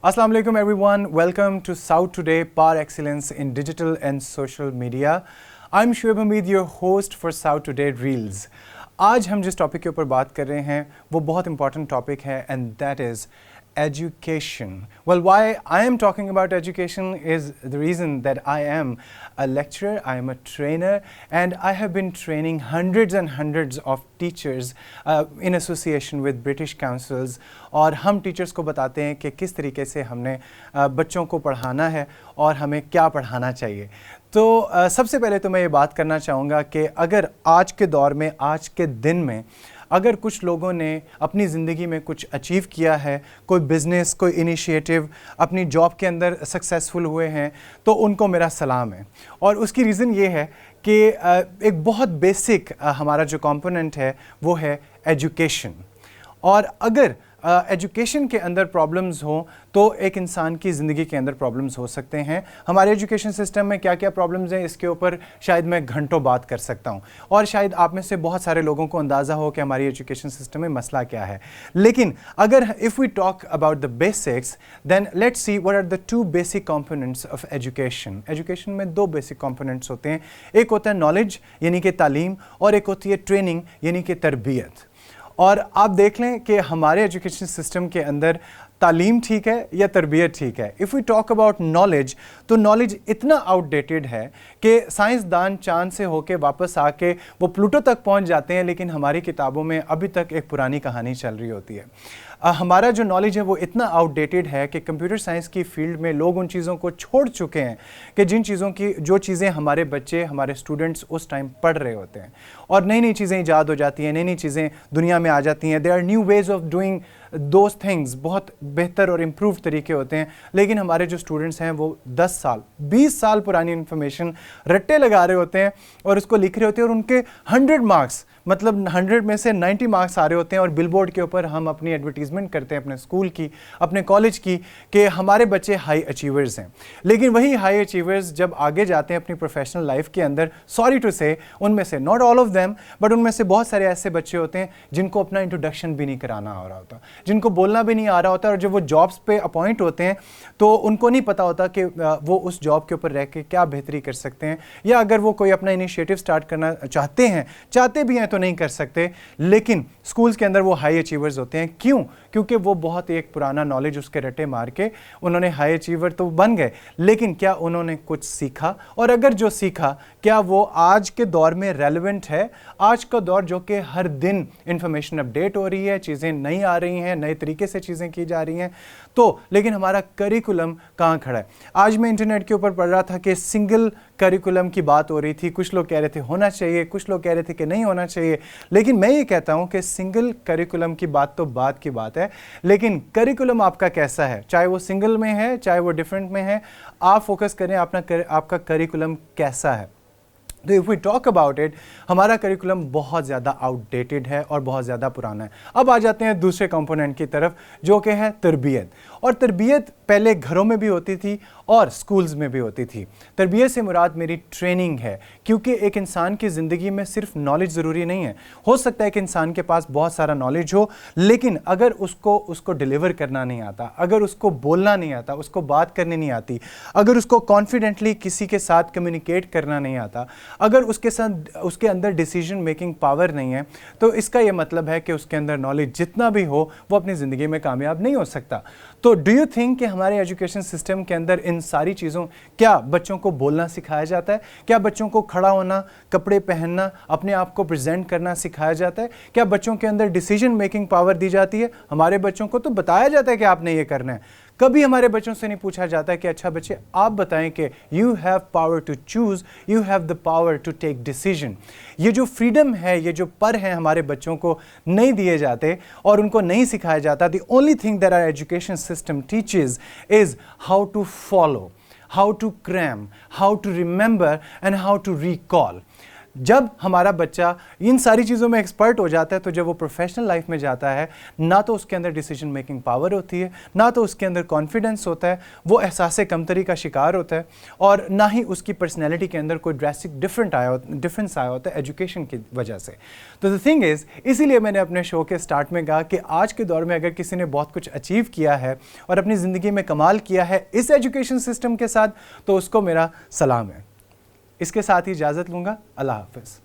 Assalamu alaikum everyone. Welcome to South Today, Par Excellence in Digital and Social Media. I'm Shoaib Hameed, your host for South Today Reels. आज हम जिस topic के ऊपर बात कर रहे हैं वो बहुत इंपॉर्टेंट टॉपिक है and that is education. Well, why I am talking about education is the reason that I am a lecturer, I am a trainer, and I have been training hundreds and hundreds of teachers in association with British councils. और हम teachers को बताते हैं कि किस तरीके से हमने बच्चों को पढ़ाना है और हमें क्या पढ़ाना चाहिए. तो सबसे पहले तो मैं ये बात करना चाहूँगा कि अगर आज के दौर में, आज के दिन में अगर कुछ लोगों ने अपनी ज़िंदगी में कुछ अचीव किया है, कोई बिज़नेस, कोई इनिशिएटिव, अपनी जॉब के अंदर सक्सेसफुल हुए हैं, तो उनको मेरा सलाम है. और उसकी रीज़न ये है कि एक बहुत बेसिक हमारा जो कंपोनेंट है वो है एजुकेशन. और अगर एजुकेशन के अंदर प्रॉब्लम्स हो तो एक इंसान की ज़िंदगी के अंदर प्रॉब्लम्स हो सकते हैं. हमारे एजुकेशन सिस्टम में क्या क्या प्रॉब्लम्स हैं इसके ऊपर शायद मैं घंटों बात कर सकता हूं, और शायद आप में से बहुत सारे लोगों को अंदाज़ा हो कि हमारी एजुकेशन सिस्टम में मसला क्या है. लेकिन अगर if we talk about the basics then let's see what are the two basic components of education. Education में दो बेसिक कंपोनेंट्स होते हैं. एक होता है नॉलेज यानी कि तालीम, और एक होती है ट्रेनिंग यानी कि तरबियत. और आप देख लें कि हमारे एजुकेशन सिस्टम के अंदर तालीम ठीक है या तरबियत ठीक है. If we talk about knowledge, तो नॉलेज इतना आउटडेटेड है कि साइंसदान चांद से होके वापस आके वो प्लूटो तक पहुंच जाते हैं, लेकिन हमारी किताबों में अभी तक एक पुरानी कहानी चल रही होती है. हमारा जो नॉलेज है वो इतना आउटडेटेड है कि कंप्यूटर साइंस की फील्ड में लोग उन चीज़ों को छोड़ चुके हैं कि जो चीज़ें हमारे बच्चे, हमारे स्टूडेंट्स उस टाइम पढ़ रहे होते हैं, और नई नई चीज़ें ईजाद हो जाती हैं, नई नई चीज़ें दुनिया में आ जाती हैं. There are new ways of doing those things, बहुत बेहतर और इम्प्रूव तरीके होते हैं. लेकिन हमारे जो स्टूडेंट्स हैं वो 10 साल 20 साल पुरानी इन्फॉर्मेशन रट्टे लगा रहे होते हैं और उसको लिख रहे होते हैं, और उनके 100 मार्क्स, मतलब 100 में से 90 मार्क्स आ रहे होते हैं. और बिलबोर्ड के ऊपर हम अपनी एडवर्टीजमेंट करते हैं अपने स्कूल की, अपने कॉलेज की, कि हमारे बच्चे हाई अचीवर्स हैं. लेकिन वही हाई अचीवर्स जब आगे जाते हैं अपनी प्रोफेशनल लाइफ के अंदर, सॉरी टू से, उनमें से not all of them but उनमें से बहुत सारे ऐसे बच्चे होते हैं जिनको अपना इंट्रोडक्शन भी नहीं कराना आ रहा होता, जिनको बोलना भी नहीं आ रहा होता, और जब वो जॉब्स पे अपॉइंट होते हैं तो उनको नहीं पता होता कि वो उस जॉब के ऊपर रह के क्या बेहतरी कर सकते हैं, या अगर वो कोई अपना इनिशिएटिव स्टार्ट करना चाहते भी हैं तो नहीं कर सकते. लेकिन स्कूल्स के अंदर वो हाई अचीवर्स होते हैं. क्यों? क्योंकि वो बहुत एक पुराना नॉलेज उसके रटे मार के उन्होंने हाई अचीवर तो बन गए, लेकिन क्या उन्होंने कुछ सीखा? और अगर जो सीखा, क्या वो आज के दौर में रेलेवेंट है? आज का दौर जो कि हर दिन इंफॉर्मेशन अपडेट हो रही है, चीज़ें नई आ रही हैं, नए तरीके से चीज़ें की जा रही हैं, तो लेकिन हमारा करिकुलम कहाँ खड़ा है? आज मैं इंटरनेट के ऊपर पढ़ रहा था कि सिंगल करिकुलम की बात हो रही थी. कुछ लोग कह रहे थे होना चाहिए, कुछ लोग कह रहे थे कि नहीं होना चाहिए. लेकिन मैं ये कहता हूँ कि सिंगल करिकुलम की बात तो बात की बात है, लेकिन करिकुलम आपका कैसा है, चाहे वो सिंगल में है चाहे वो डिफरेंट में है, आप फोकस करें आपका करिकुलम कैसा है. तो if we talk about it, हमारा करिकुलम बहुत ज़्यादा आउटडेटेड है और बहुत ज़्यादा पुराना है. अब आ जाते हैं दूसरे कंपोनेंट की तरफ, जो कि है तरबियत. और तरबियत पहले घरों में भी होती थी और स्कूल्स में भी होती थी. तरबियत से मुराद मेरी ट्रेनिंग है, क्योंकि एक इंसान की ज़िंदगी में सिर्फ नॉलेज ज़रूरी नहीं है. हो सकता है कि इंसान के पास बहुत सारा नॉलेज हो, लेकिन अगर उसको डिलीवर करना नहीं आता, अगर उसको बोलना नहीं आता, उसको बात करनी नहीं आती, अगर उसको कॉन्फिडेंटली किसी के साथ कम्युनिकेट करना नहीं आता, अगर उसके अंदर डिसीजन मेकिंग पावर नहीं है, तो इसका ये मतलब है कि उसके अंदर नॉलेज जितना भी हो वो अपनी ज़िंदगी में कामयाब नहीं हो सकता. तो डू यू थिंक कि हमारे एजुकेशन सिस्टम के अंदर इन सारी चीज़ों, क्या बच्चों को बोलना सिखाया जाता है? क्या बच्चों को खड़ा होना, कपड़े पहनना, अपने आप को प्रेजेंट करना सिखाया जाता है? क्या बच्चों के अंदर डिसीजन मेकिंग पावर दी जाती है? हमारे बच्चों को तो बताया जाता है कि आपने ये करना है. कभी हमारे बच्चों से नहीं पूछा जाता है कि अच्छा बच्चे आप बताएं कि you have power to choose, you have the power to take decision. ये जो फ्रीडम है, ये जो पर हैं, हमारे बच्चों को नहीं दिए जाते और उनको नहीं सिखाया जाता. The only thing that our education system teaches is how to follow, how to cram, how to remember and how to recall. جب ہمارا بچہ ان ساری چیزوں میں ایکسپرٹ ہو جاتا ہے تو جب وہ پروفیشنل لائف میں جاتا ہے نہ تو اس کے اندر ڈیسیجن میکنگ پاور ہوتی ہے، نہ تو اس کے اندر کانفیڈنس ہوتا ہے، وہ احساس کمتری کا شکار ہوتا ہے، اور نہ ہی اس کی پرسنالٹی کے اندر کوئی ڈریسٹک ڈفرینس آیا ہوتا ہے ایجوکیشن کی وجہ سے. تو دا تھنگ از، اسی لیے میں نے اپنے شو کے سٹارٹ میں کہا کہ آج کے دور میں اگر کسی نے بہت کچھ اچیو کیا ہے اور اپنی زندگی میں کمال کیا ہے اس ایجوکیشن سسٹم کے ساتھ، تو اس کو میرا سلام ہے. اس کے ساتھ ہی اجازت لوں گا. اللہ حافظ.